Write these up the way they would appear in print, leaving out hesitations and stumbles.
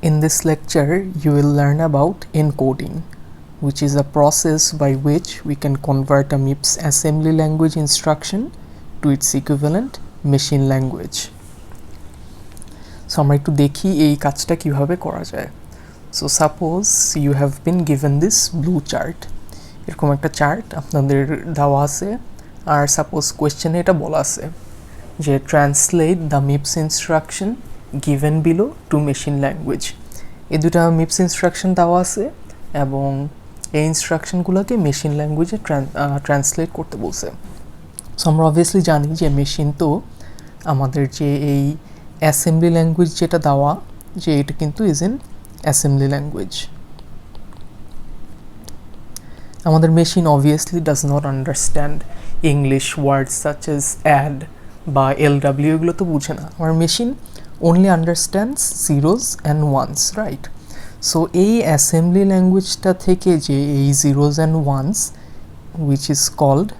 In this lecture, you will learn about encoding, which is a process by which we can convert a MIPS assembly language instruction to its equivalent machine language. So আমরা একটু দেখি এই কাজটা কিভাবে করা যায়. So suppose you have been given this blue chart. এরকম একটা চার্ট আপনাদের দেওয়া আছে আর সাপোজ কোয়েশ্চেনে এটা বলা আছে যে translate the MIPS instruction given below to machine language. এই দুটা মিপস ইনস্ট্রাকশন দেওয়া আছে এবং এই ইনস্ট্রাকশনগুলোকে মেশিন ল্যাঙ্গুয়েজে ট্রান্সলেট করতে বলছে. সো আমরা অবভিয়াসলি জানি যে মেশিন তো আমাদের যে এই অ্যাসেম্বলি ল্যাঙ্গুয়েজ যেটা দেওয়া যে এটা কিন্তু ইজ ইন অ্যাসেম্বলি ল্যাঙ্গুয়েজ. আমাদের machine obviously does not understand English words such as add বা LW এগুলো তো বুঝে না. আমার machine only understands zeros and ones, right? So এই assembly ল্যাঙ্গুয়েজটা থেকে যে এই zeros and ones which is called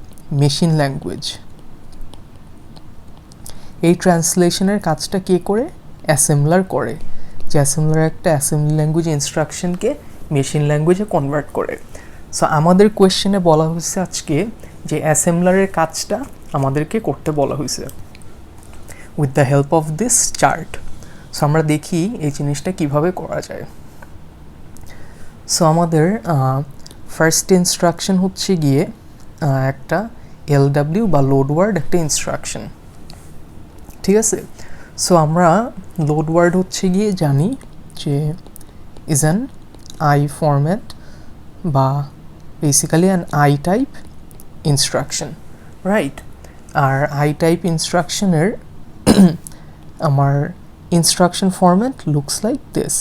machine language, এই ট্রান্সলেশনের কাজটা কে করে? অ্যাসেম্বলার করে, যে অ্যাসেম্বলার একটা অ্যাসেম্বলি ল্যাঙ্গুয়েজ ইনস্ট্রাকশনকে মেশিন ল্যাঙ্গুয়েজে কনভার্ট করে. সো আমাদের কোয়েশ্চেনে বলা হয়েছে আজকে যে অ্যাসেম্বলারের কাজটা আমাদেরকে করতে বলা হয়েছে with the help of this chart. So আমরা দেখি এই জিনিসটা কিভাবে করা যায়. সো আমাদের ফার্স্ট ইনস্ট্রাকশন হচ্ছে গিয়ে একটা LW বা লোড ওয়ার্ড একটা ইনস্ট্রাকশন, ঠিক আছে? সো আমরা লোড ওয়ার্ড হচ্ছে গিয়ে জানি যে ইজ অ্যান আই ফরম্যাট বা basically an I type instruction, right? আর আই টাইপ ইনস্ট্রাকশনের আমার instruction format looks like this.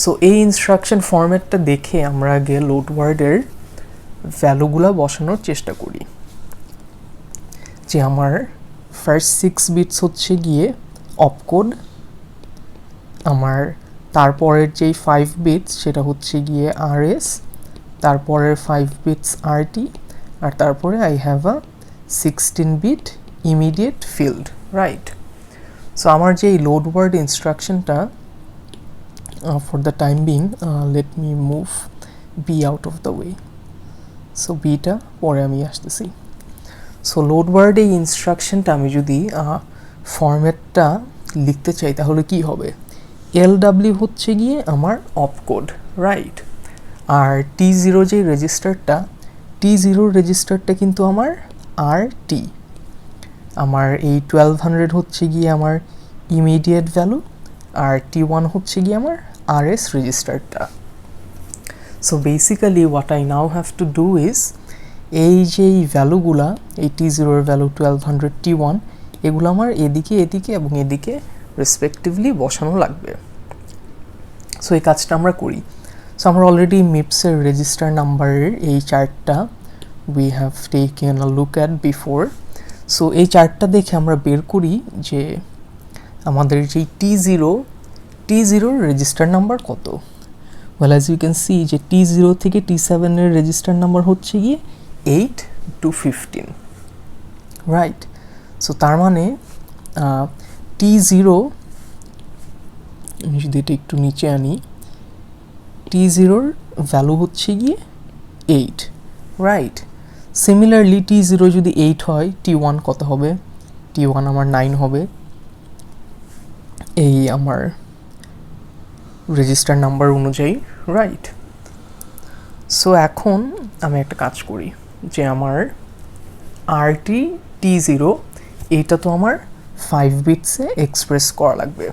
So এই ইনস্ট্রাকশন ফরম্যাটটা দেখে আমরা আগে লোড ওয়ার্ডের ভ্যালুগুলো বসানোর চেষ্টা করি. যে আমার ফার্স্ট 6 বিটস হচ্ছে গিয়ে অপকোড, আমার তারপরের যেই 5 বিটস সেটা হচ্ছে গিয়ে RS, তারপরের 5 বিটস RT, আর তারপরে I have a 16 bit immediate field, right? So আমার যে এই লোড ওয়ার্ড ইনস্ট্রাকশনটা for the time being let me move be out of the way. So বিটা পরে আমি আসতেছি. সো লোড ওয়ার্ড এই ইনস্ট্রাকশনটা আমি যদি ফরম্যাটটা লিখতে চাই তাহলে কি হবে? LW হচ্ছে গিয়ে আমার অপকোড, রাইট? আর T0 যে রেজিস্টারটা, T0 রেজিস্টারটা কিন্তু আমার RT. আমার এই 1200 হচ্ছে গিয়ে আমার ইমিডিয়েট ভ্যালু আর T1 হচ্ছে গিয়ে আমার RS রেজিস্টারটা. So basically what I now have to do is এই যে এই ভ্যালুগুলা, এই T0 এর ভ্যালু 1200, T1 এগুলো আমার এদিকে এবং এদিকে রেসপেক্টিভলি বসানো লাগবে. সো এই কাজটা আমরা করি. সো আমরা অলরেডি মিপসের রেজিস্টার নাম্বারের এই চার্টটা we have taken a look at before. So এই চার্টটা দেখে আমরা বের করি যে আমাদের যেই T0 রেজিস্টার নাম্বার কত. Well as you can see যে T0 থেকে T7 এর রেজিস্টার নাম্বার হচ্ছে গিয়ে 8 to 15, রাইট? সো তার মানে T0, আমি যদি এটা একটু নিচে আনি, T0 ভ্যালু হচ্ছে গিয়ে 8, রাইট? সিমিলারলি T0 যদি 8 হয়, T1 কত হবে? T1 আমার 9 হবে, এই আমার রেজিস্টার নাম্বার অনুযায়ী, রাইট? সো এখন আমি একটা কাজ করি যে আমার RT T0 এইটা তো আমার 5 বিটসে এক্সপ্রেস করা লাগবে.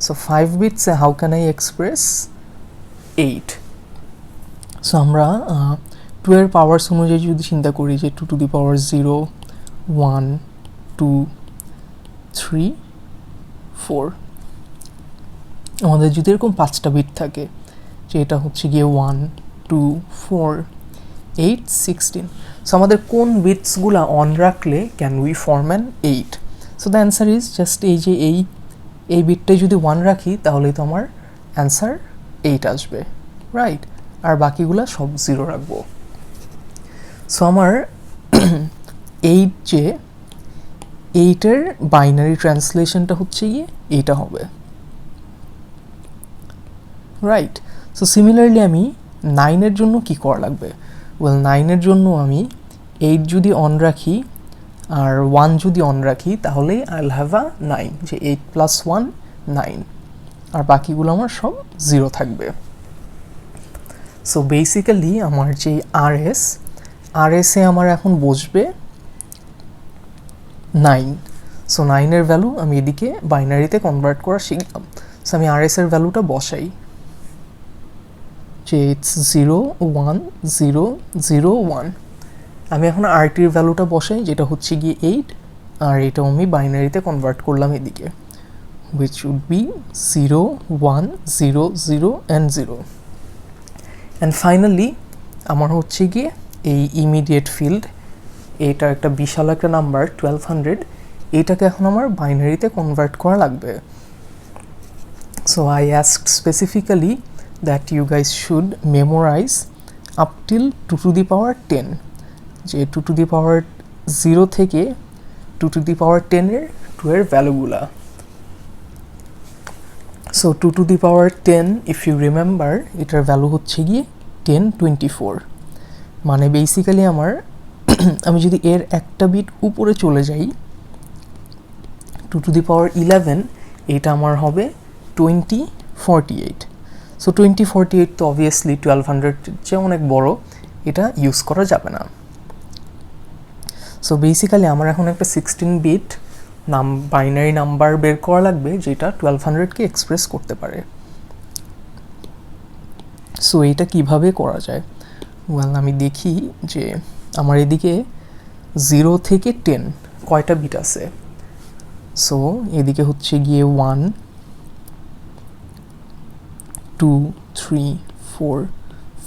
সো 5 বিটসে how can I express 8? So আমরা 2 এর পাওয়ার্স অনুযায়ী যদি চিন্তা করি যে 2 to the power 0, 1, 2, 3, 4, আমাদের যদি এরকম 5টা বিট থাকে যে এটা হচ্ছে গিয়ে 1, 2, 4, 8, 16. সো আমাদের কোন বিটসগুলো অন রাখলে can we form an 8? So the answer is just এই যে এই বিটটাই যদি 1 রাখি তাহলেই তো আমার অ্যান্সার 8 আসবে, রাইট? আর বাকিগুলো সব 0 রাখবো. সো আমার 8 যে 8 এর বাইনারি ট্রান্সলেশনটা হচ্ছে গিয়ে এইটা হবে. রাইট। সো সিমিলারলি আমি 9-এর জন্য কি করা লাগবে? ওয়েল 9-এর জন্য আমি 8 যদি অন রাখি আর 1 যদি অন রাখি তাহলে আইল হ্যাভ আ 9, যে 8 + 1 9, আর বাকিগুলো আমার সব 0 থাকবে। সো বেসিক্যালি আমার যে আরএসে আমার এখন বসবে 9। সো 9-এর ভ্যালু আমি এদিকে বাইনারিতে কনভার্ট করা শিখলাম। সো আমি আরএসের ভ্যালুটা বসাই, যে ইটস 0 1 0 0 1। আমি এখন আরটির ভ্যালুটা বসাই, যেটা হচ্ছে গিয়ে 8, আর এটাও আমি বাইনারিতে কনভার্ট করলাম এদিকে, which would be 0 1 0 0 and 0। And finally আমার হচ্ছে গিয়ে এই ইমিডিয়েট ফিল্ড, এটা একটা বিশাল একটা নাম্বার 1200, এটাকে এখন আমার বাইনারিতে কনভার্ট করা লাগবে। So I asked specifically that you guys should memorise up till 2 to the power 10, যে 2 টু দি পাওয়ার 0 থেকে 2 টু দি পাওয়ার 10-এর 2 এর ভ্যালুগুলা। So 2 to the power 10, if you remember, এটার ভ্যালু হচ্ছে গিয়ে 1024। মানে বেসিক্যালি আমার আমি যদি এর একটা বিট উপরে চলে যাই 2 টু দি পাওয়ার 11, এটা আমার হবে 2048। সো 2048 তো অবভিয়াসলি 1200 চেয়ে অনেক বড়, এটা ইউজ করা যাবে না। সো বেসিক্যালি আমার এখন একটা 16 বিট বাইনারি নাম্বার বের করা লাগবে যেটা 1200-কে এক্সপ্রেস করতে পারে। সো এইটা কিভাবে করা যায়? ওয়েল আমি দেখি যে আমার এদিকে 0 থেকে 10 কয়টা বিট আছে। সো এদিকে হচ্ছে গিয়ে 1 2 3 4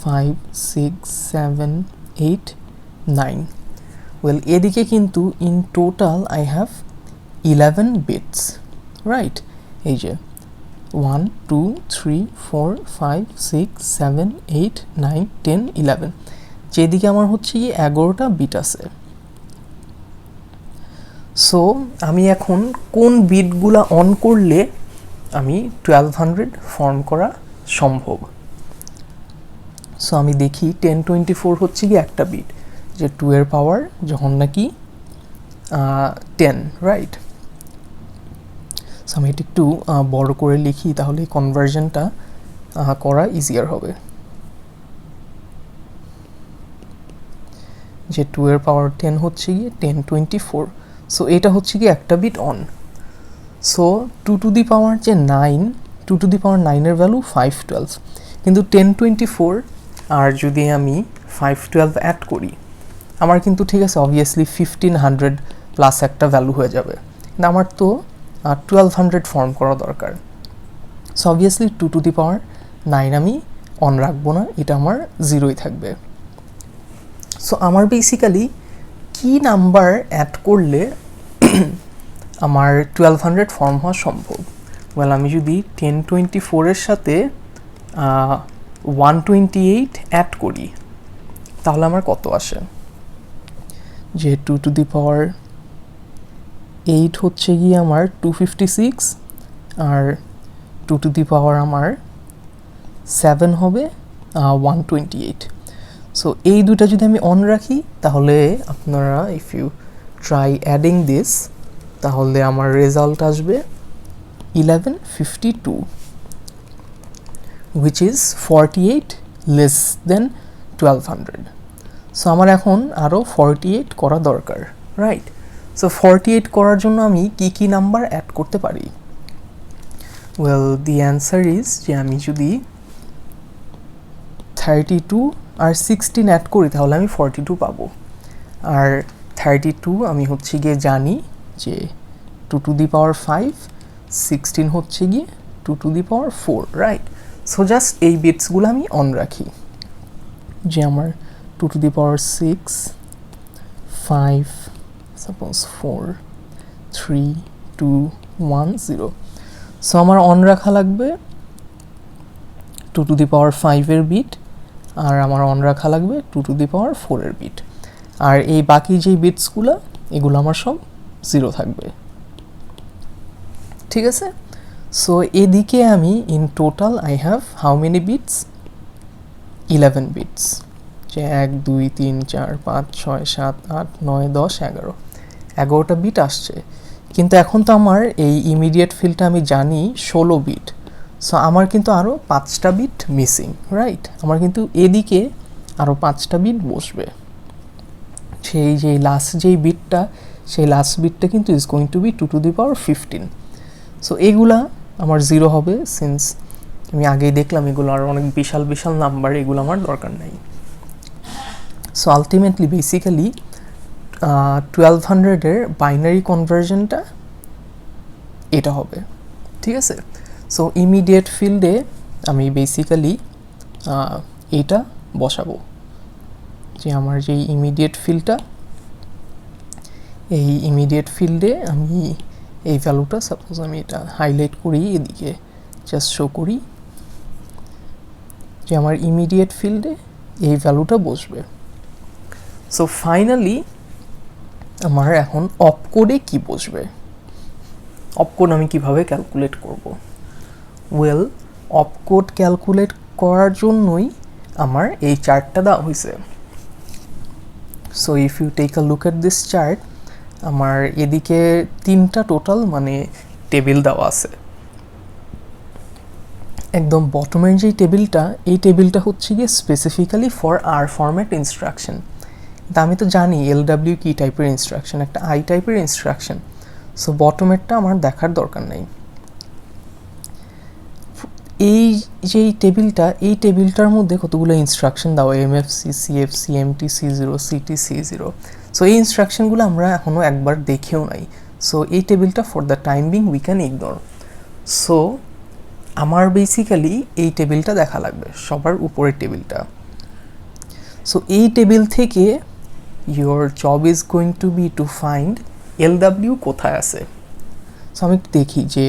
5 6 7 8 9। ওয়েল এদিকে কিন্তু in total I have 11 bits, right? এই যে 1 2 3 4 5 6 7 8 9 10 11, যেদিকে আমার হচ্ছে কি 11টা বিট আছে। সো আমি এখন কোন বিটগুলা অন করলে আমি 1200 ফর্ম করা সম্ভব? সো আমি দেখি 1024 হচ্ছে কি একটা বিট, যে 2 এর পাওয়ার যখন নাকি 10, রাইট? সো আমি এটা একটু বড় করে লিখি, তাহলে কনভার্জনটা করা ইজিয়ার হবে। যে 2 এর পাওয়ার 10 হচ্ছে গিয়ে 1024। সো এটা হচ্ছে কি একটা bit on. So 2 to the power যে 9, 2 টু দি পাওয়ার 9-এর ভ্যালু 512, কিন্তু 1024 আর যদি আমি 512 অ্যাড করি, আমার কিন্তু ঠিক আছে অবভিয়াসলি 1500 প্লাস একটা ভ্যালু হয়ে যাবে, কিন্তু আমার তো 1200 ফর্ম করা দরকার। সো অবভিয়াসলি 2 টু দি পাওয়ার 9 আমি অন রাখবো না, এটা আমার 0ই থাকবে। সো আমার বেসিক্যালি কি নাম্বার অ্যাড করলে আমার 1200 ফর্ম হওয়া সম্ভব? ওয়েল আমি যদি 1024-এর সাথে 128 অ্যাড করি তাহলে আমার কত আসে? যে 2 টু দি পাওয়ার 8 হচ্ছে গিয়ে আমার 256, আর 2 টু দি পাওয়ার আমার 7 হবে 128। সো এই দুটা যদি আমি অন রাখি তাহলে আপনারা if you try adding this, তাহলে আমার রেজাল্ট আসবে 1152, which is 48 less than 1200। So আমার এখন আরও 48 করা দরকার, রাইট? সো 48 করার জন্য আমি কি নাম্বার অ্যাড করতে পারি? ওয়েল দি অ্যান্সার ইজ যে আমি যদি 32 আর 16 অ্যাড করি তাহলে আমি 42 পাবো। আর 32 আমি হচ্ছে গিয়ে জানি যে 2 টু দি পাওয়ার 5, 16 হচ্ছে গিয়ে 2 to the power 4, right? So just এই বিটসগুলো আমি অন রাখি, যে আমার 2 to the power 6 5 suppose 4 3 2 1 0। So আমার অন রাখা লাগবে 2 টু দি পাওয়ার 5-এর বিট, আর আমার অন রাখা লাগবে 2 টু দি পাওয়ার 4-এর বিট, আর এই বাকি যেই বিটসগুলো এগুলো আমার সব 0 থাকবে, ঠিক আছে? সো এদিকে আমি in total I have how many bits 11 bits, যে 1 2 3 4 5 6 7 8 9 10 11, 11টা বিট আসছে। কিন্তু এখন তো আমার এই ইমিডিয়েট ফিল্ডটা আমি জানি 16 বিট, সো আমার কিন্তু আরও 5টা বিট মিসিং, রাইট? আমার কিন্তু এদিকে আরও 5টা বিট বসবে। সেই যে লাস্ট যেই বিটটা, সেই লাস্ট বিটটা কিন্তু is going to be 2 to the power 15। So এগুলা আমার 0 হবে, সিন্স আমি আগেই দেখলাম এগুলো আর অনেক বিশাল বিশাল নাম্বার, এগুলো আমার দরকার নাই। সো আলটিমেটলি বেসিক্যালি 1200-এর বাইনারি কনভার্জনটা এটা হবে, ঠিক আছে? সো ইমিডিয়েট ফিল্ডে আমি বেসিক্যালি এইটা বসাবো, যে আমার যেই ইমিডিয়েট ফিল্ডটা, এই ইমিডিয়েট ফিল্ডে আমি এই ভ্যালুটা, সাপোজ আমি এটা হাইলাইট করি, এদিকে জাস্ট শো করি যে আমার ইমিডিয়েট ফিল্ডে এই ভ্যালুটা বসবে। সো ফাইনালি আমার এখন অপকোডে কি বসবে, অপকোড আমি কিভাবে ক্যালকুলেট করব? ওয়েল, অপকোড ক্যালকুলেট করার জন্যই আমার এই চার্টটা দেওয়া হয়েছে। So if you take a look at this chart, আমার এদিকে 3টা টোটাল মানে টেবিল দেওয়া আছে। একদম বটমের যেই টেবিলটা, এই টেবিলটা হচ্ছে গিয়ে specifically for R format instruction. তা আমি তো জানি LW কি টাইপের ইনস্ট্রাকশন, একটা আই টাইপের ইনস্ট্রাকশন। সো বটমেরটা আমার দেখার দরকার নেই। এই যে টেবিলটা, এই টেবিলটার মধ্যে কতগুলো ইনস্ট্রাকশন দেওয়া, MFC, CFC, MT-C0, CT-C0। So এই ইনস্ট্রাকশনগুলো আমরা এখনও একবার দেখেও নাই। সো এই টেবিলটা for the time being we can ignore. So আমার বেসিক্যালি এই টেবিলটা দেখা লাগবে, সবার উপরের টেবিলটা। সো এই টেবিল থেকে your job is going to be to find LW কোথায় আছে। সো আমি দেখি যে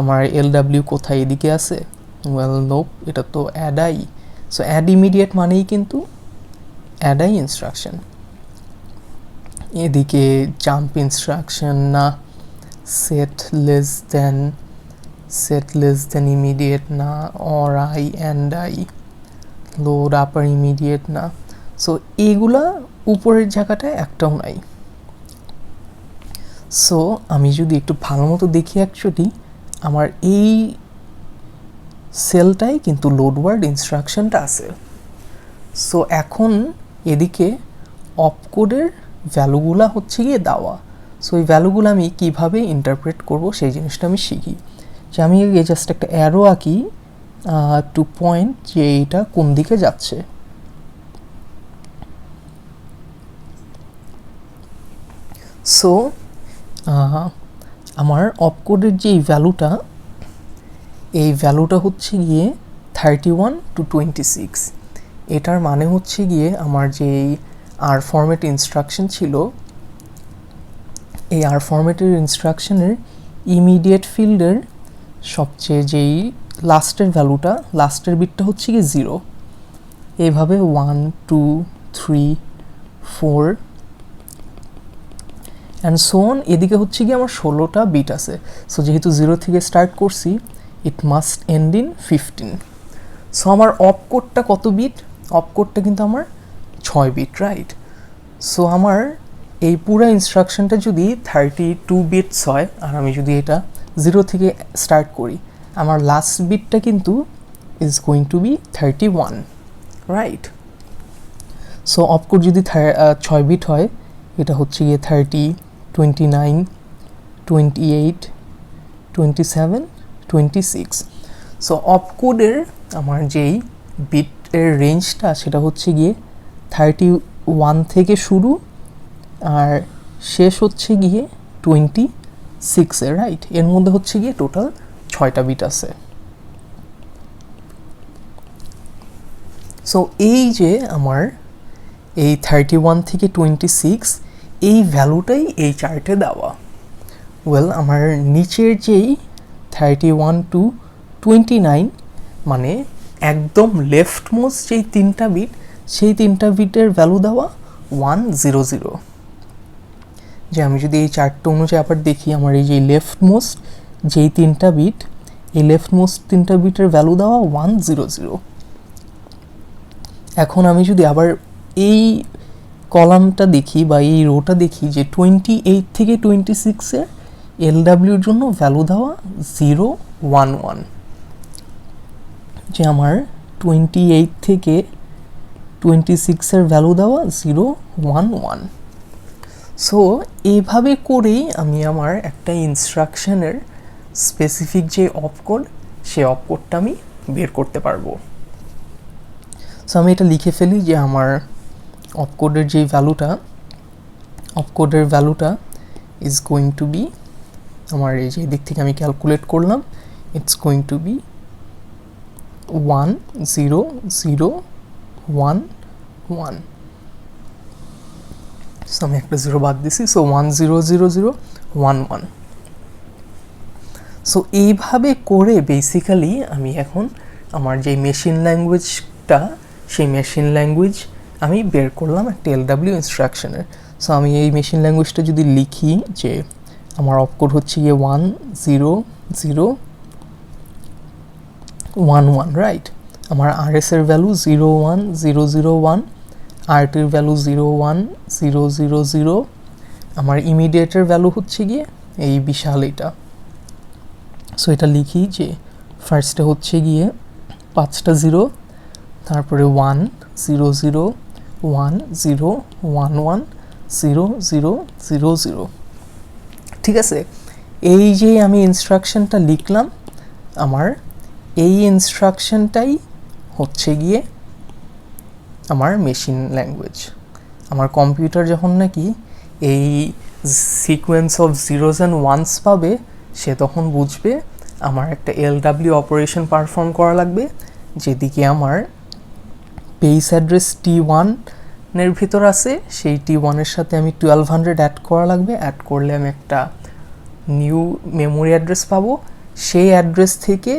আমার LW কোথায়, এদিকে আছে? ওয়েল নোপ, এটা তো add I. So add immediate মানেই কিন্তু অ্যাড আই ইনস্ট্রাকশন। এদিকে জাম্প ইনস্ট্রাকশন না, সেট লেস দেন ইমিডিয়েট না, or I and I, load upper immediate না। সো এইগুলা উপরের জায়গাটায় একটাও নাই। সো আমি যদি একটু ভালো মতো দেখি, অ্যাকচুয়ালি আমার এই সেলটাই কিন্তু লোড ওয়ার্ড ইনস্ট্রাকশনটা আছে। সো এখন এদিকে অপকোডের ভ্যালুগুলা হচ্ছে গিয়ে দেওয়া। সো এই ভ্যালুগুলো আমি কীভাবে ইন্টারপ্রেট করব সেই জিনিসটা আমি শিখি। যে আমি জাস্ট একটা অ্যারো আঁকি টু পয়েন্ট যে এইটা কোন দিকে যাচ্ছে। সো আমার অপকোডের যে ভ্যালুটা, এই ভ্যালুটা হচ্ছে গিয়ে 31 to 26। এটার মানে হচ্ছে গিয়ে আমার যেই আর ফরম্যাট ইনস্ট্রাকশন ছিল, এই আর ফরম্যাটের ইনস্ট্রাকশনের ইমিডিয়েট ফিল্ডের সবচেয়ে যেই লাস্টের ভ্যালুটা, লাস্টের বিটটা হচ্ছে গিয়ে 0। এইভাবে 1 2 3 4 অ্যান্ড সো অন। এদিকে হচ্ছে গিয়ে আমার 16টা বিট আছে। সো যেহেতু 0 থেকে স্টার্ট করছি, it must end in 15। So আমার অপকোডটা কত বিট? অপকোডটা কিন্তু আমার 6 বিট, রাইট? সো আমার এই পুরো ইনস্ট্রাকশনটা যদি 32 বিটস হয়, আর আমি যদি এটা 0 থেকে স্টার্ট করি, আমার লাস্ট বিটটা কিন্তু is going to be 31, right? So opcode যদি 6 বিট হয়, এটা হচ্ছে গিয়ে 30, 29, 28, 27, 26। সো অপকোডের আমার যেই বিটের রেঞ্জটা, সেটা হচ্ছে গিয়ে 31 থেকে শুরু আর শেষ হচ্ছে গিয়ে 26-এ, রাইট? এর মধ্যে হচ্ছে গিয়ে টোটাল 6টা বিট আছে। সো এই যে আমার এই 31 থেকে 26, এই ভ্যালুটাই এই চার্টে দেওয়া। ওয়েল, আমার নিচের যেই 31 to 29 মানে একদম লেফট মোস্ট যেই 3টা বিট, সেই 3টা বিটের ভ্যালু দেওয়া 100। যে আমি যদি এই চার্টটা অনুযায়ী আবার দেখি, আমার এই যে লেফট মোস্ট যেই 3টা বিট, এই লেফট মোস্ট 3টা বিটের ভ্যালু দেওয়া 1 0 0। এখন আমি যদি আবার এই কলামটা দেখি বা এই রোটা দেখি যে 28 থেকে 26 এর এলডাব্লিউর জন্য ভ্যালু দেওয়া 0 1 1, যে আমার 28 থেকে 26 এর ভ্যালু দেওয়া 0 1 1। সো এইভাবে করেই আমি আমার একটা ইনস্ট্রাকশনের স্পেসিফিক যে অপকোড, সেই অপকোডটা আমি বের করতে পারবো। সো আমি এটা লিখে ফেলি যে আমার অপকোডের যে ভ্যালুটা ইজ গোয়িং টু বি, আমার এই যে দিক থেকে আমি ক্যালকুলেট করলাম, it's going to be 1 0 0 1 1। So আমি একটা 0 বাদ দিছি, সো 1 0 0 0 1 1। সো এইভাবে করে বেসিক্যালি আমি এখন আমার যে মেশিন ল্যাঙ্গুয়েজটা, সেই মেশিন ল্যাঙ্গুয়েজ আমি বের করলাম একটা এলডাব্লিউ ইনস্ট্রাকশনের। সো আমি এই মেশিন ল্যাঙ্গুয়েজটা যদি লিখি যে আমার অপকোড হচ্ছে গিয়ে 1 0 0 1 1, রাইট। আমার আরএস এর ভ্যালু 0 1 0 0 1, আরটির ভ্যালু 0 1 0 0 0, আমার ইমিডিয়েটের ভ্যালু হচ্ছে গিয়ে এই বিশাল এটা। সো এটা লিখি যে ফার্স্টে হচ্ছে গিয়ে 5টা 0, তারপরে 1 0 0 1 0 1 1 0 0 0 0। ঠিক আছে, এই যে আমি ইনস্ট্রাকশনটা লিখলাম, আমার এই ইনস্ট্রাকশনটাই হচ্ছে গিয়ে আমার মেশিন ল্যাঙ্গুয়েজ। আমার কম্পিউটার যখন নাকি এই sequence of zeros and ones পাবে, সে তখন বুঝবে আমার একটা এলডাব্লিউ অপারেশন পারফর্ম করা লাগবে, যেদিকে আমার পেজ অ্যাড্রেস T1 এর ভিতর আছে, সেই T1 এর সাথে আমি 1200 অ্যাড করা লাগবে। অ্যাড করলে আমি একটা নিউ মেমোরি অ্যাড্রেস পাবো, সেই অ্যাড্রেস থেকে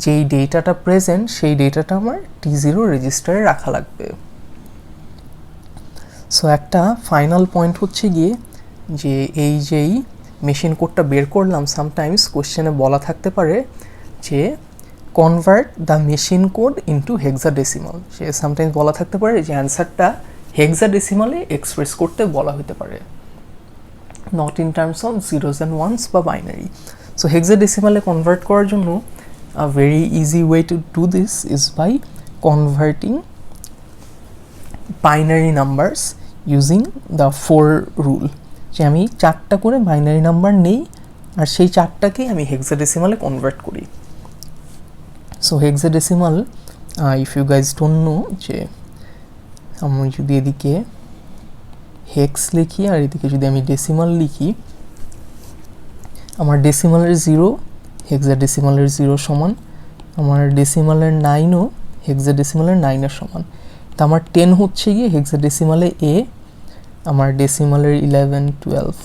যেই ডেটাটা প্রেজেন্ট, সেই ডেটাটা আমার T0 রেজিস্টারে রাখা লাগবে। সো একটা ফাইনাল পয়েন্ট হচ্ছে গিয়ে যে এই যেই মেশিন কোডটা বের করলাম, সামটাইমস কোশ্চেনে বলা থাকতে পারে যে convert the machine code into hexadecimal. Say sometimes বলা থাকতে পারে যে অ্যান্সারটা হেক্সাডেসিমালে এক্সপ্রেস করতে বলা হতে পারে, not in terms of zeros and ones বা বাইনারি। সো হেক্সাডেসিমালে কনভার্ট করার জন্য a very easy way to do this is by converting binary numbers using the 4 rule, যে আমি 4টা করে বাইনারি নাম্বার নেই আর সেই 4টাকেই আমি হেক্সাডেসিমালে কনভার্ট করি। So hexadecimal, if you guys don't know, যে আমি যদি এদিকে হেক্স লিখি আর এদিকে যদি আমি ডেসিমাল লিখি, আমার ডেসিমালের 0 হেক্সাডেসিমালের 0 সমান, আমার ডেসিমালের 9ও হেক্সাডেসিমালের 9 সমান। তো আমার 10 হচ্ছে গিয়ে হেক্সাডেসিমালে A, আমার ডেসিমালের 11 12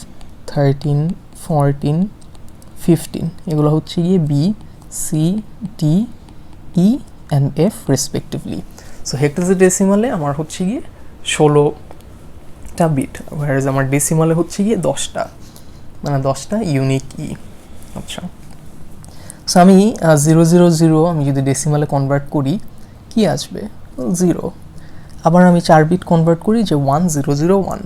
13 14 15 এগুলো হচ্ছে গিয়ে B C D E and F respectively. So হেক্সাডেসিমালে আমার হচ্ছে গিয়ে 16টা বিট, whereas আমার ডেসিমালে হচ্ছে গিয়ে 10টা, মানে 10টা ইউনিক ই। আচ্ছা, সো আমি 0 0 0 আমি যদি ডেসিমালে কনভার্ট করি কি আসবে? 0। আবার আমি 4 বিট কনভার্ট করি যে 1 0 0 1।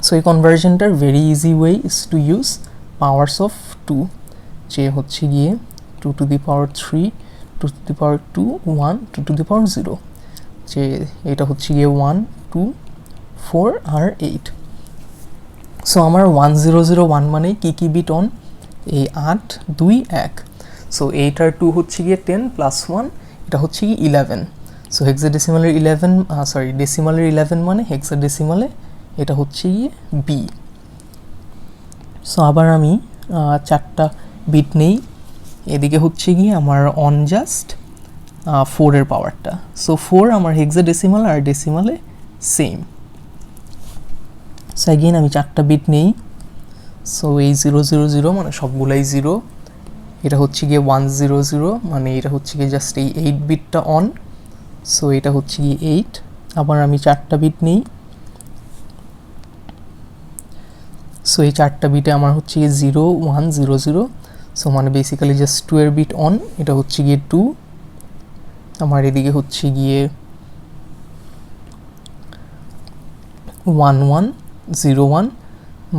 সো এই কনভার্জনটার very easy way is to use powers of 2, যে হচ্ছে গিয়ে 2 to the power 3 2 to the power 2 1 2 to the power 0, যে এটা হচ্ছে গিয়ে 1 2 4 আর 8। সো আমার 1 0 0 1 মানে কি বিট অন? এই 8 2 1। সো 8 আর 2 হচ্ছে গিয়ে 10 প্লাস 1, এটা হচ্ছে গিয়ে 11। সো হেক্সাডেসিমালের 11 ডেসিমালের 11 মানে হেক্সাডেসিমালে এটা হচ্ছে গিয়ে B। সো আবার আমি 4টা বিট নেই, এদিকে হচ্ছে গিয়ে আমার অন জাস্ট 4 এর পাওয়ারটা। সো 4 আমার হেক্সাডেসিমাল আর ডেসিমালে সেম। সো অ্যাগেন আমি 4টা বিট নেই, সো এই 0 0 0 মানে সবগুলাই 0, এটা হচ্ছে গিয়ে 1 0 0 মানে এটা হচ্ছে গিয়ে জাস্ট এই 8 বিটটা অন, সো এটা হচ্ছে গিয়ে 8। আবার আমি 4টা বিট নেই, সো এই 4টা বিটে আমার হচ্ছে গিয়ে 0 1 0 0, সো মানে বেসিক্যালি জাস্ট 2 এর বিট অন, এটা হচ্ছে গিয়ে 2, আমার এদিকে হচ্ছে গিয়ে 1101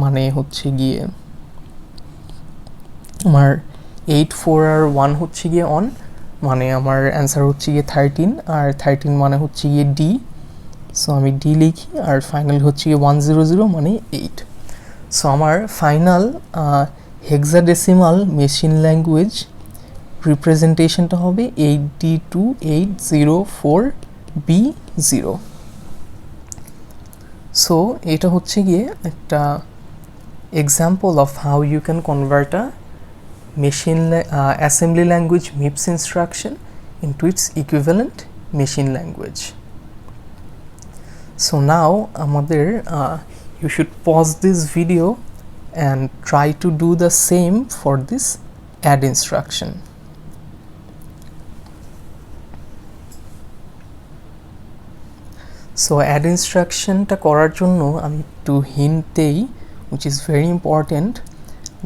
মানে হচ্ছে গিয়ে আমার 8 4 আর 1 হচ্ছে গিয়ে অন, মানে আমার অ্যান্সার হচ্ছে গিয়ে 13, আর 13 মানে হচ্ছে গিয়ে ডি। সো আমি ডি লিখি, আর ফাইনাল হচ্ছে গিয়ে 100 মানে 8। সো আমার ফাইনাল হেক্সাডেসিমাল মেশিন ল্যাঙ্গুয়েজ রিপ্রেজেন্টেশনটা হবে 8D2804B0। সো এটা হচ্ছে গিয়ে একটা example of how you can convert a machine assembly language MIPS instruction into its equivalent machine language. So now আমাদের you should pause this video and try to do the same for this add instruction. So add instruction টা করার জন্য আমি একটু hint দেই, which is very important,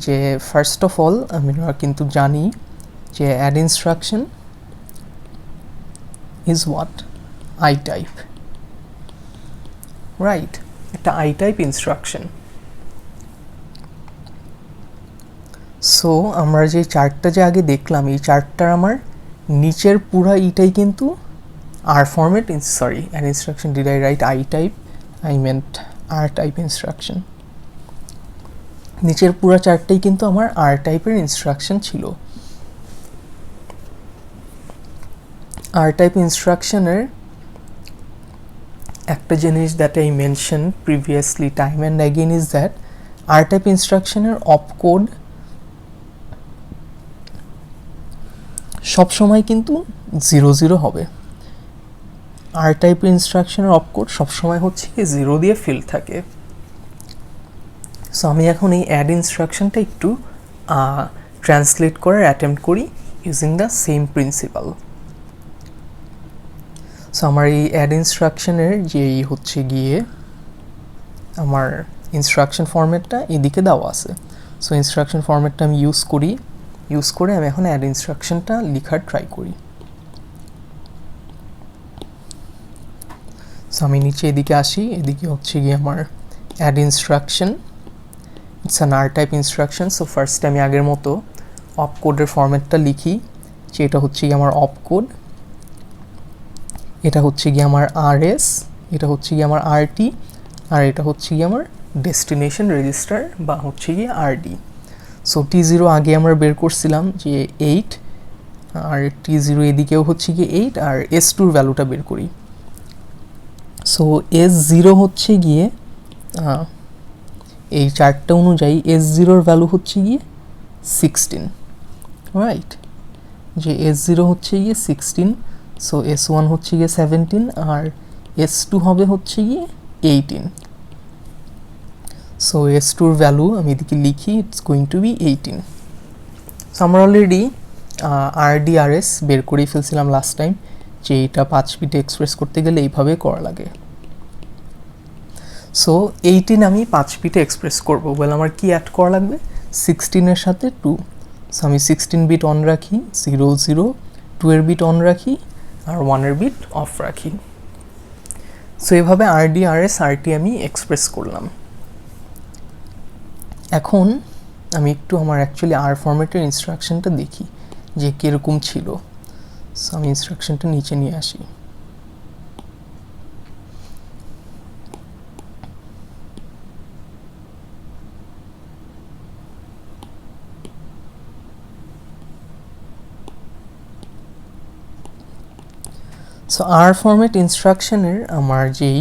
যে first of all আমরা কিন্তু জানি যে add instruction is what, I type, right? একটা আই টাইপ ইনস্ট্রাকশন। সো আমরা যে চার্টটা যে আগে দেখলাম, এই চার্টটার আমার নিচের পুরা ইটাই কিন্তু R format, sorry add instruction, did I write I type, I meant R type instruction. নিচের পুরো চার্টটাই কিন্তু আমার আর টাইপের ইনস্ট্রাকশন ছিল। আর টাইপ ইনস্ট্রাকশনের একটা জিনিস that I mention previously time and again is that R type ইনস্ট্রাকশনের অপকোড সবসময় কিন্তু 0 হবে। আর টাইপ ইনস্ট্রাকশনের অপকোড সবসময় হচ্ছে কি 0 দিয়ে ফিল থাকে। সো আমি এখন এই অ্যাড ইনস্ট্রাকশনটা একটু ট্রান্সলেট করার অ্যাটেম্প্ট করি using the same principal. So আমার এই অ্যাড ইনস্ট্রাকশনের যেই হচ্ছে গিয়ে আমার ইনস্ট্রাকশন ফরম্যাটটা এদিকে দেওয়া আছে। সো ইনস্ট্রাকশন ফরম্যাটটা আমি ইউজ করে আমি এখন অ্যাড ইনস্ট্রাকশনটা লেখার ট্রাই করি। সো আমি নিচে এদিকে আসি, এদিকে হচ্ছে গিয়ে আমার add instruction, it's an R type instruction. So first আমি আগের মতো অপকোডের ফরম্যাটটা লিখি, যে এটা হচ্ছে গিয়ে আমার অপকোড, এটা হচ্ছে গিয়ে আমার আরএস, এটা হচ্ছে গিয়ে আমার আরটি, আর এটা হচ্ছে গিয়ে আমার ডেস্টিনেশন রেজিস্টার বা হচ্ছে গিয়ে আরডি। সো T0 আগে আমরা বের করছিলাম যে 8, আর T0 এদিকেও হচ্ছে গিয়ে 8, আর S2 ভ্যালুটা বের করি। সো S0 হচ্ছে গিয়ে এই চার্টটা অনুযায়ী S0 ভ্যালু হচ্ছে গিয়ে 16, রাইট? যে S0 হচ্ছে গিয়ে 16, সো S1 হচ্ছে গিয়ে 17, আর S2 হবে হচ্ছে গিয়ে 18। সো S2 ভ্যালু আমি এদিকে লিখি, it's going to be 18। So আমরা অলরেডি RDRS বের করেই ফেলছিলাম লাস্ট টাইম, যে এটা 5 বিটে এক্সপ্রেস করতে গেলে এইভাবে করা লাগে। সো 18 আমি 5 বিটে এক্সপ্রেস করবো, বলে আমার কি অ্যাড করা লাগবে? 16 সাথে 2। সো আমি 16 বিট অন রাখি, 0 0, 2 এর বিট অন রাখি, আর 1 এর বিট অফ রাখি। সো এভাবে RDRS RT আমি এক্সপ্রেস করলাম। এখন আমি একটু আমার অ্যাকচুয়ালি আর ফরম্যাটের ইনস্ট্রাকশনটা দেখি যে কীরকম ছিল। সো আমি ইনস্ট্রাকশনটা নিচে নিয়ে আসি। সো আর ফরম্যাট ইনস্ট্রাকশনের আমার যেই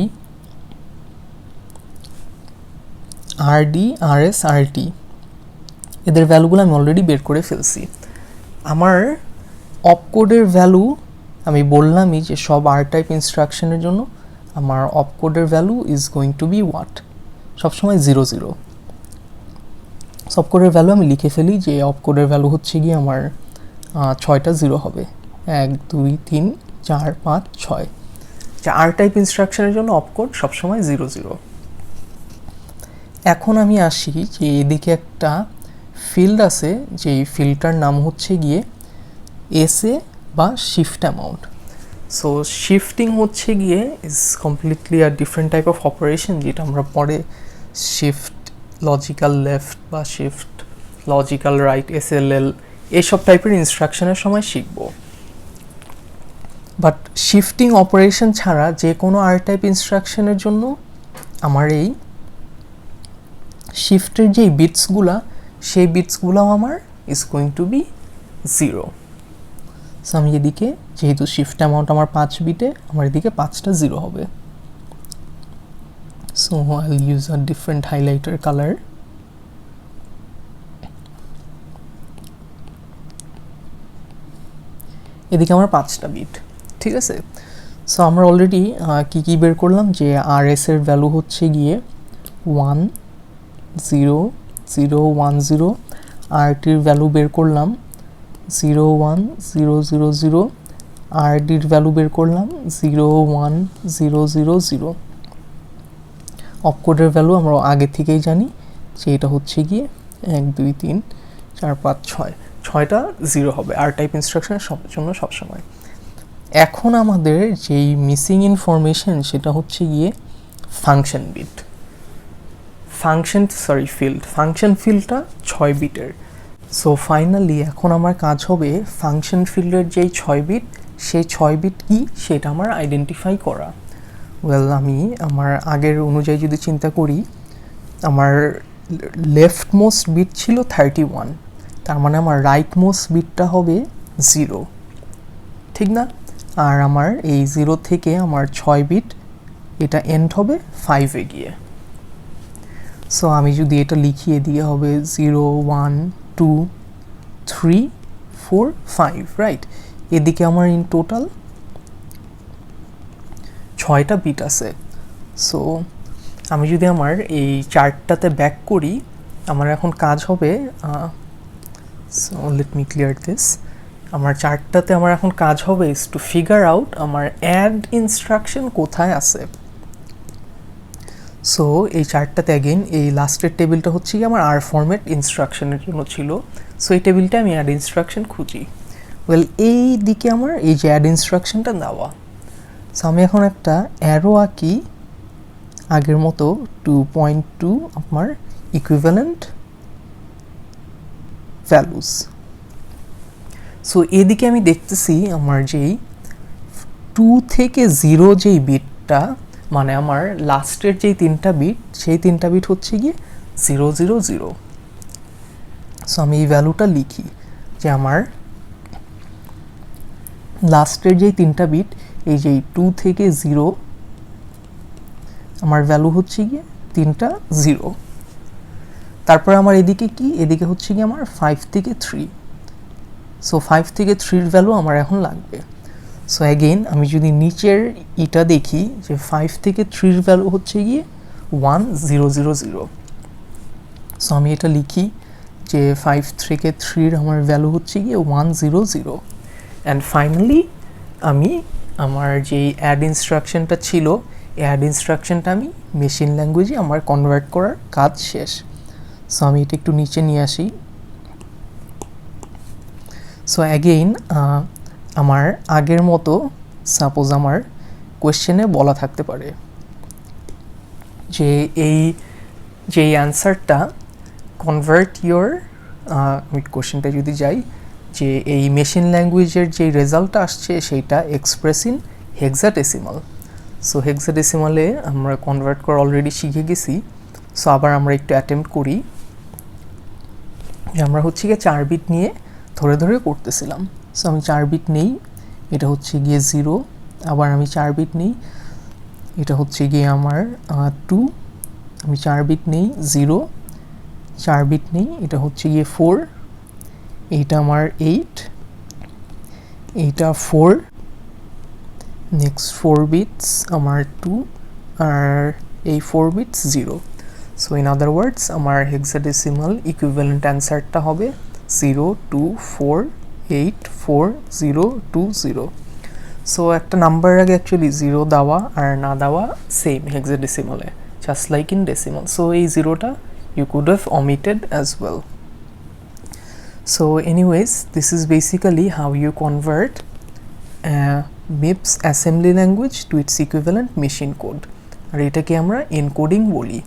আরডি আরএস আরটি এদের ভ্যালুগুলো আমি অলরেডি বের করে ফেলছি। আমার অপকোডের ভ্যালু আমি বললামই যে সব আর টাইপ ইনস্ট্রাকশনের জন্য আমার অপকোডের value is going to be what, সবসময় 0 0। অপকোডের ভ্যালু আমি লিখে ফেলি যে অপকোডের ভ্যালু হচ্ছে গিয়ে আমার 6টা 0 হবে, 1 2 3 4 5 6। যে আর টাইপ ইনস্ট্রাকশনের জন্য অপকোড সবসময় 0 0। এখন আমি আসি যে এদিকে একটা ফিল্ড আছে, যেই ফিল্ডটার নাম হচ্ছে গিয়ে এসএ বা শিফট অ্যামাউন্ট। সো শিফটিং হচ্ছে গিয়ে is completely a different type of operation, যেটা আমরা পরে শিফট লজিক্যাল লেফট বা শিফট লজিক্যাল রাইট, এসএলএল এইসব টাইপের ইনস্ট্রাকশনের সময় শিখব। বাট শিফটিং অপারেশন ছাড়া যে কোনো আর টাইপ ইনস্ট্রাকশনের জন্য আমার এই শিফটের যেই বিটসগুলা, সেই বিটসগুলোও আমার is going to be 0। So আমি এদিকে যেহেতু শিফট অ্যামাউন্ট আমার 5 বিটে, আমার এদিকে 5টা 0 হবে। So I will use a different highlighter colour. এদিকে আমার 5টা বিট, ঠিক আছে। সো আমরা অলরেডি কি বের করলাম, যে আর এস এর ভ্যালু হচ্ছে গিয়ে 1 0 0 1 0, আর টির ভ্যালু বের করলাম 0 1 0 0 0, আর ডির ভ্যালু বের করলাম 0 1 0 0 0। অপকোডের ভ্যালু আমরা আগে থেকেই জানি যে এটা হচ্ছে গিয়ে 1 2 3 4 5 6, 6টা 0 হবে আর টাইপ ইনস্ট্রাকশনের জন্য সবসময়। এখন আমাদের যেই মিসিং ইনফরমেশন সেটা হচ্ছে গিয়ে ফাংশন বিট, ফাংশন ফিল্ডটা 6 বিটের। সো ফাইনালি এখন আমার কাজ হবে ফাংশন ফিল্ডের যেই 6 বিট, সেই 6 বিট কি সেটা আমার আইডেন্টিফাই করা। ওয়েল, আমি আমার আগের অনুযায়ী যদি চিন্তা করি, আমার লেফট মোস্ট বিট ছিল 31, তার মানে আমার রাইট মোস্ট বিটটা হবে 0, ঠিক না? আর আমার এই 0 থেকে আমার 6 বিট, এটা এন্ড হবে 5-এ গিয়ে। সো আমি যদি এটা লিখিয়ে দিয়ে হবে 0 1 2 3 4 5, রাইট? এদিকে আমার ইন টোটাল 6টা বিট আছে। সো আমি যদি আমার এই চার্টটাতে ব্যাক করি, আমার এখন কাজ হবে, so let me clear this. আমার চার্টটাতে আমার এখন কাজ হবে ইজ টু ফিগার আউট আমার অ্যাড ইনস্ট্রাকশন কোথায় আছে। সো এই চার্টটাতে অ্যাগেন এই লাস্টের টেবিলটা হচ্ছে কি আমার আর ফরম্যাট ইনস্ট্রাকশনের জন্য ছিল। সো এই টেবিলটা আমি অ্যাড ইনস্ট্রাকশন খুঁজি। ওয়েল, এই দিকে আমার এই যে অ্যাড ইনস্ট্রাকশনটা দেওয়া। সো আমি এখন একটা অ্যারো আঁকি আগের মতো 2.2 আমার ইকুইভ্যালেন্ট ভ্যালুস। সো এদিকে আমি দেখতেছি আমার যেই 2 থেকে 0 যেই বিটটা, মানে আমার লাস্টের যেই 3টা বিট, সেই 3টা বিট হচ্ছে গিয়ে 0 0 0। সো আমি এই ভ্যালুটা লিখি যে আমার লাস্টের যেই 3টা বিট, এই যে 2 থেকে 0, আমার ভ্যালু হচ্ছে গিয়ে 3টা 0। তারপর আমার এদিকে কি, এদিকে হচ্ছে গিয়ে আমার 5 থেকে 3। সো 5 থেকে 3-র ভ্যালু আমার এখন লাগবে। সো অ্যাগেন আমি যদি নিচের এটা দেখি যে 5 থেকে 3-র ভ্যালু হচ্ছে গিয়ে 1 0 0 0। সো আমি এটা লিখি যে 5 থেকে 3-র আমার ভ্যালু হচ্ছে গিয়ে 1 0 0। অ্যান্ড ফাইনালি আমি আমার যেই অ্যাড ইনস্ট্রাকশনটা ছিল, এই অ্যাড ইনস্ট্রাকশনটা আমি মেশিন ল্যাঙ্গুয়েজে আমার কনভার্ট করার কাজ শেষ। সো আমি এটা একটু নিচে নিয়ে আসি। সো অ্যাগেইন আমার আগের মতো সাপোজ আমার কোয়েশ্চেনে বলা থাকতে পারে যে এই যে অ্যান্সারটা কনভার্ট ইয়োর, আমি কোয়েশ্চেনটা যদি যাই, যে এই মেশিন ল্যাঙ্গুয়েজের যে রেজাল্টটা আসছে সেইটা এক্সপ্রেস ইন হেক্সাডেসিমাল। সো হেক্সাডেসিমালে আমরা কনভার্ট করা অলরেডি শিখে গেছি। সো আবার আমরা একটু অ্যাটেম্প্ট করি যে আমরা হচ্ছে গিয়ে 4 বিট নিয়ে ধরে ধরে করতেছিলাম। সো আমি 4 বিট নেই, এটা হচ্ছে গিয়ে 0, আবার আমি 4 বিট নেই, এটা হচ্ছে গিয়ে আমার 2, আমি 4 বিট নেই 0, 4 বিট নেই, এটা হচ্ছে গিয়ে 4, এইটা আমার 8, এইটা 4, নেক্সট 4 বিটস আমার 2, আর এই 4 বিটস 0। সো ইন আদার ওয়ার্ডস আমার হেক্সাডেসিমাল ইকুইভ্যালেন্ট অ্যান্সারটা হবে 0 2 4 8 4 0 2 0। সো একটা নাম্বারের আগে অ্যাকচুয়ালি 0 দেওয়া আর না দেওয়া সেম হেক্সাডেসিমালে, just like in decimal. So এই 0টা you could have omitted as well. So anyways, this is basically how you convert MIPS assembly language to its equivalent machine code, আর এটাকে আমরা এনকোডিং বলি।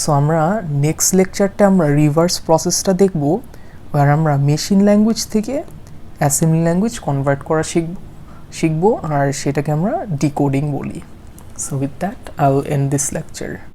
সো আমরা নেক্সট লেকচারটা আমরা reverse প্রসেসটা দেখব, আর আমরা মেশিন ল্যাঙ্গুয়েজ থেকে অ্যাসেম্বলি ল্যাঙ্গুয়েজ কনভার্ট করা শিখব আর সেটাকে আমরা ডিকোডিং বলি। So with that I will end this lecture.